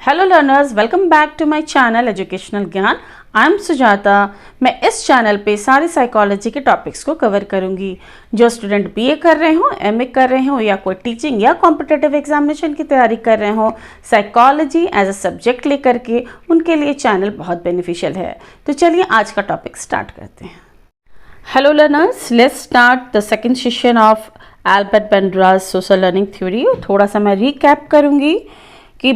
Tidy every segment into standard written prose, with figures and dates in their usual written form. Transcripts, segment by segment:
Hello learners, welcome back to my channel educational Gyan. I am Sujata. मैं इस channel पे सारी साइकोलॉजी के टॉपिक्स को कवर करूंगी। जो स्टूडेंट बीए कर रहे हो, एमए कर रहे हो या कोई टीचिंग या कॉम्पिटिटिव एग्जामिनेशन की तैयारी कर रहे हो, साइकोलॉजी एज अ सब्जेक्ट लेकर के उनके लिए चैनल बहुत बेनिफिशियल है। तो चलिए आज का टॉपिक स्टार्ट करते हैं। Hello learners, let's start the second session of Albert Bandura's social learning theory. थोड़ा सा मैं रिकैप करूंगी कि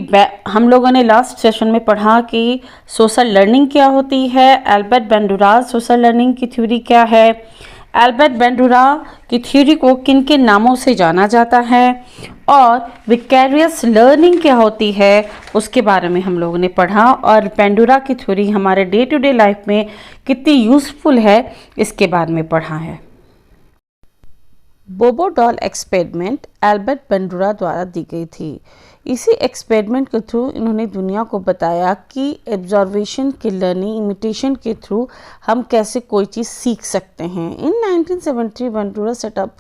हम लोगों ने लास्ट सेशन में पढ़ा कि सोशल लर्निंग क्या होती है, एल्बर्ट बेंडूरास सोशल लर्निंग की थ्योरी क्या है, एल्बर्ट बेंडूरा की थ्योरी को किन किन नामों से जाना जाता है और विकैरियस लर्निंग क्या होती है उसके बारे में हम लोगों ने पढ़ा, और बेंडूरा की थ्योरी हमारे डे टू डे लाइफ में कितनी यूज़फुल है इसके बारे में पढ़ा है। बोबो डॉल एक्सपेरिमेंट एल्बर्ट बेंडूरा द्वारा दी गई थी। इसी एक्सपेरिमेंट के थ्रू इन्होंने दुनिया को बताया कि एब्जॉर्वेशन के लर्निंग, इमिटेशन के थ्रू हम कैसे कोई चीज़ सीख सकते हैं। In 1973 Bandura set up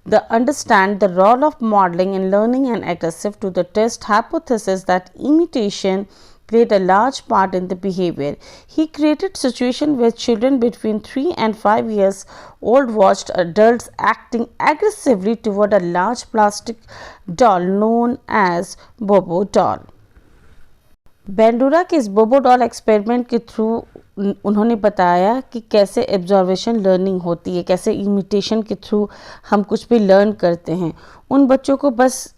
the understand the role of modeling in learning and aggressive to the test hypothesis that imitation played a large part in the behavior. He created situation where children between 3 and 5 years old watched adults acting aggressively toward a large plastic doll known as Bobo doll. Bandura के इस बोबो doll experiment के through उन्होंने बताया कि कैसे absorption learning होती है, कैसे इमिटेशन के थ्रू हम कुछ भी लर्न करते हैं। उन बच्चों को बस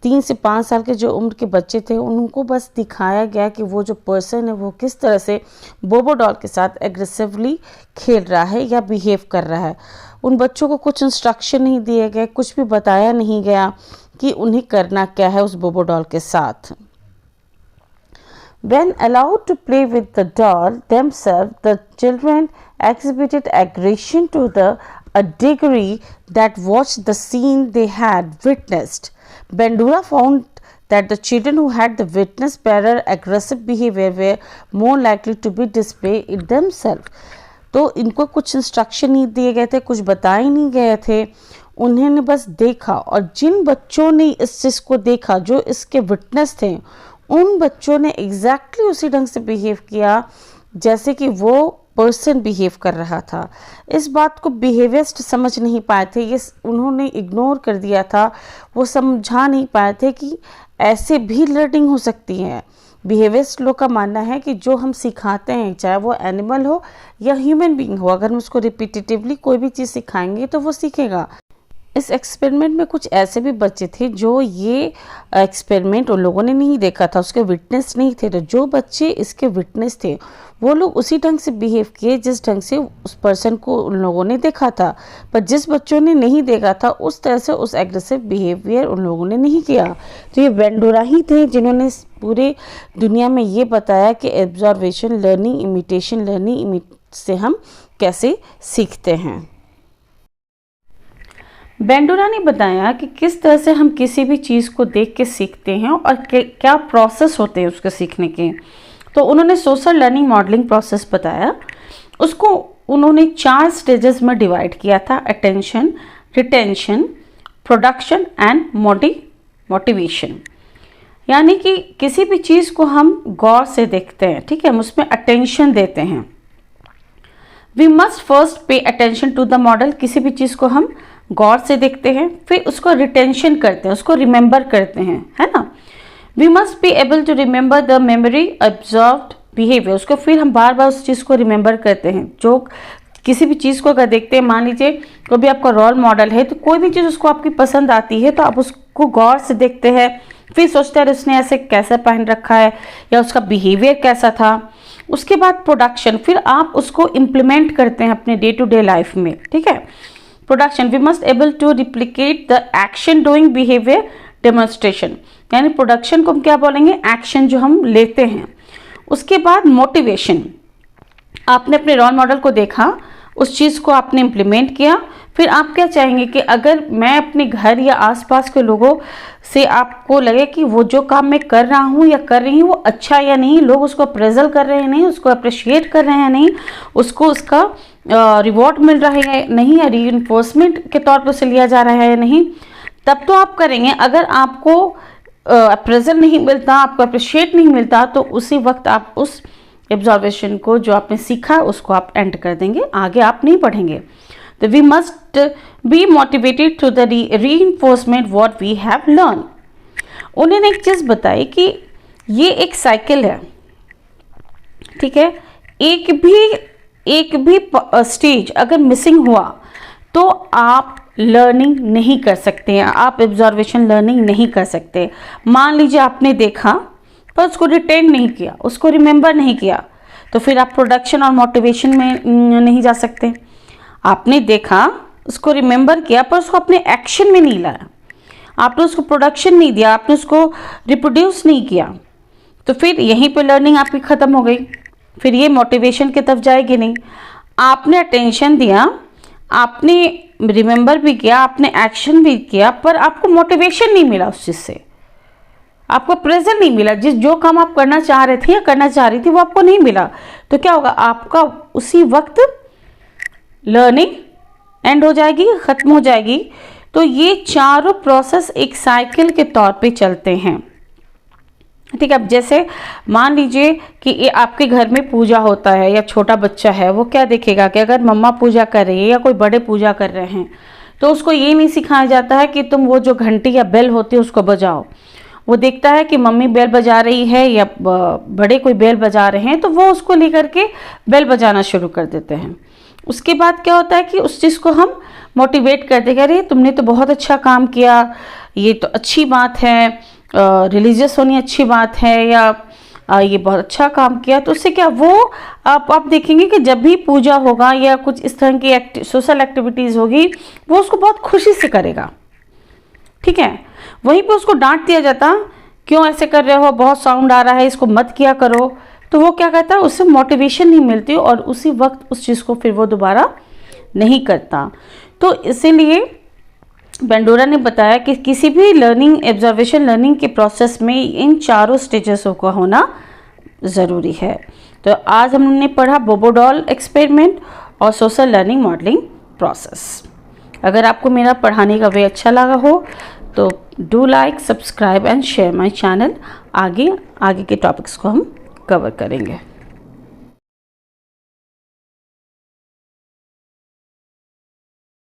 3 से 5 साल के जो उम्र के बच्चे थे उनको बस दिखाया गया कि वो जो पर्सन है वो किस तरह से बोबो डॉल के साथ एग्रेसिवली खेल रहा है या बिहेव कर रहा है। उन बच्चों को कुछ इंस्ट्रक्शन नहीं दिए गए, कुछ भी बताया नहीं गया कि उन्हें करना क्या है उस बोबो डॉल के साथ। When allowed to play with the doll themselves, the children exhibited aggression to a degree that watched the scene they had witnessed. Bandura found that the children who had the witness bearer aggressive behavior were more likely to be displayed it themselves. तो इनको कुछ instruction नहीं दिए गए थे, कुछ बताए नहीं गए थे, उन्होंने बस देखा, और जिन बच्चों ने इस चीज़ को देखा, जो इसके विटनेस थे, उन बच्चों ने एग्जैक्टली उसी ढंग से बिहेव किया जैसे कि वो पर्सन बिहेव कर रहा था। इस बात को बिहेवियरिस्ट समझ नहीं पाए थे, ये उन्होंने इग्नोर कर दिया था, वो समझा नहीं पाए थे कि ऐसे भी लर्निंग हो सकती है। बिहेवियरिस्ट लोग का मानना है कि जो हम सिखाते हैं, चाहे वो एनिमल हो या ह्यूमन बीइंग हो, अगर हम उसको रिपीटेटिवली कोई भी चीज़ सिखाएंगे तो वो सीखेगा। इस एक्सपेरिमेंट में कुछ ऐसे भी बच्चे थे जो ये एक्सपेरिमेंट उन लोगों ने नहीं देखा था, उसके विटनेस नहीं थे। तो जो बच्चे इसके विटनेस थे वो लोग उसी ढंग से बिहेव किए जिस ढंग से उस पर्सन को उन लोगों ने देखा था, पर जिस बच्चों ने नहीं देखा था उस तरह से उस एग्रेसिव बिहेवियर उन लोगों ने नहीं किया। तो ये बेंडूरा ही थे जिन्होंने पूरे दुनिया में ये बताया कि एब्जॉर्वेशन लर्निंग, इमिटेशन लर्निंग से हम कैसे सीखते हैं। बेंडूरा ने बताया कि किस तरह से हम किसी भी चीज़ को देख के सीखते हैं और क्या प्रोसेस होते हैं उसके सीखने के। तो उन्होंने सोशल लर्निंग मॉडलिंग प्रोसेस बताया। उसको उन्होंने 4 स्टेजेस में डिवाइड किया था: attention, retention, production and motivation. यानी कि किसी भी चीज़ को हम गौर से देखते हैं, ठीक है, हम उसमें अटेंशन देते हैं। We must first pay attention to the model. किसी भी चीज़ को हम गौर से देखते हैं, फिर उसको रिटेंशन करते हैं, उसको रिमेंबर करते हैं, है ना। We must be able to remember the memory observed behaviour. उसको फिर हम बार बार उस चीज़ को रिमेंबर करते हैं। जो किसी भी चीज़ को अगर देखते हैं, मान लीजिए कोई भी आपका रोल मॉडल है, तो कोई भी चीज़ उसको आपकी पसंद आती है तो आप उसको गौर से देखते हैं, फिर सोचते हैं उसने ऐसे कैसे पहन रखा है या उसका बिहेवियर कैसा था। उसके बाद प्रोडक्शन, फिर आप उसको इम्प्लीमेंट करते हैं अपने डे टू डे लाइफ में, ठीक है। Production, we must able to replicate the action doing behaviour demonstration. यानी प्रोडक्शन को हम क्या बोलेंगे? एक्शन जो हम लेते हैं। उसके बाद मोटिवेशन, आपने अपने रोल मॉडल को देखा, उस चीज़ को आपने इम्प्लीमेंट किया, फिर आप क्या चाहेंगे कि अगर मैं अपने घर या आसपास के लोगों से आपको लगे कि वो जो काम मैं कर रहा हूँ या कर रही हूँ वो अच्छा या नहीं, लोग उसको अप्रेजल कर रहे हैं नहीं, उसको अप्रिशिएट कर रहे हैं नहीं, उसको उसका रिवॉर्ड मिल रहा है नहीं, या रीइंफोर्समेंट के तौर पर उसे लिया जा रहा है नहीं, तब तो आप करेंगे। अगर आपको अप्रेजल नहीं मिलता, आपको अप्रिशिएट नहीं मिलता, तो उसी वक्त आप उस एब्जॉर्वेशन को जो आपने सीखा उसको आप एंड कर देंगे, आगे आप नहीं पढ़ेंगे। तो we must be motivated through the reinforcement what we have learn. उन्होंने एक चीज़ बताई कि ये एक साइकिल है, ठीक है। एक भी स्टेज अगर मिसिंग हुआ तो आप लर्निंग नहीं कर सकते हैं, आप एब्जॉर्वेशन लर्निंग नहीं कर सकते। मान लीजिए आपने देखा पर उसको रिटेन नहीं किया, उसको रिमेंबर नहीं किया, तो फिर आप प्रोडक्शन और मोटिवेशन में नहीं जा सकते। आपने देखा, उसको रिमेंबर किया, पर उसको अपने एक्शन में नहीं लाया, आपने उसको प्रोडक्शन नहीं दिया, आपने उसको रिप्रोड्यूस नहीं किया, तो फिर यहीं पे लर्निंग आपकी ख़त्म हो गई, फिर ये मोटिवेशन की तरफ जाएगी नहीं। आपने अटेंशन दिया, आपने रिमेंबर भी किया, आपने एक्शन भी किया, पर आपको मोटिवेशन नहीं मिला, उस चीज़ से आपको प्रेजेंट नहीं मिला। जो काम आप करना चाह रहे थे या करना चाह रही थी वो आपको नहीं मिला, तो क्या होगा, आपका उसी वक्त लर्निंग एंड हो जाएगी, ख़त्म हो जाएगी। तो ये चारों प्रोसेस एक साइकिल के तौर पे चलते हैं, ठीक है। अब जैसे मान लीजिए कि ये आपके घर में पूजा होता है या छोटा बच्चा है, वो क्या देखेगा कि अगर मम्मा पूजा कर रही है या कोई बड़े पूजा कर रहे हैं, तो उसको ये नहीं सिखाया जाता है कि तुम वो जो घंटी या बेल होती है उसको बजाओ। वो देखता है कि मम्मी बेल बजा रही है या बड़े कोई बेल बजा रहे हैं, तो वो उसको लेकर के बेल बजाना शुरू कर देते हैं। उसके बाद क्या होता है कि उस चीज़ को हम मोटिवेट कर देंगे, अरे तुमने तो बहुत अच्छा काम किया, ये तो अच्छी बात है, रिलीजियस होनी अच्छी बात है, या ये बहुत अच्छा काम किया। तो उससे क्या, वो आप देखेंगे कि जब भी पूजा होगा या कुछ इस तरह की सोशल एक्टिविटीज़ होगी, वो उसको बहुत खुशी से करेगा, ठीक है। वहीं पे उसको डांट दिया जाता, क्यों ऐसे कर रहे हो, बहुत साउंड आ रहा है, इसको मत किया करो, तो वो क्या कहता है, उससे मोटिवेशन नहीं मिलती और उसी वक्त उस चीज़ को फिर वो दोबारा नहीं करता। तो इसीलिए बेंडोरा ने बताया कि किसी भी लर्निंग, एब्जर्वेशन लर्निंग के प्रोसेस में इन चारों स्टेजेसों का होना ज़रूरी है। तो आज हमने पढ़ा बोबोडॉल एक्सपेरिमेंट और सोशल लर्निंग मॉडलिंग प्रोसेस। अगर आपको मेरा पढ़ाने का वे अच्छा लगा हो तो do like, subscribe and share my channel. आगे के टॉपिक्स को हम कवर करेंगे।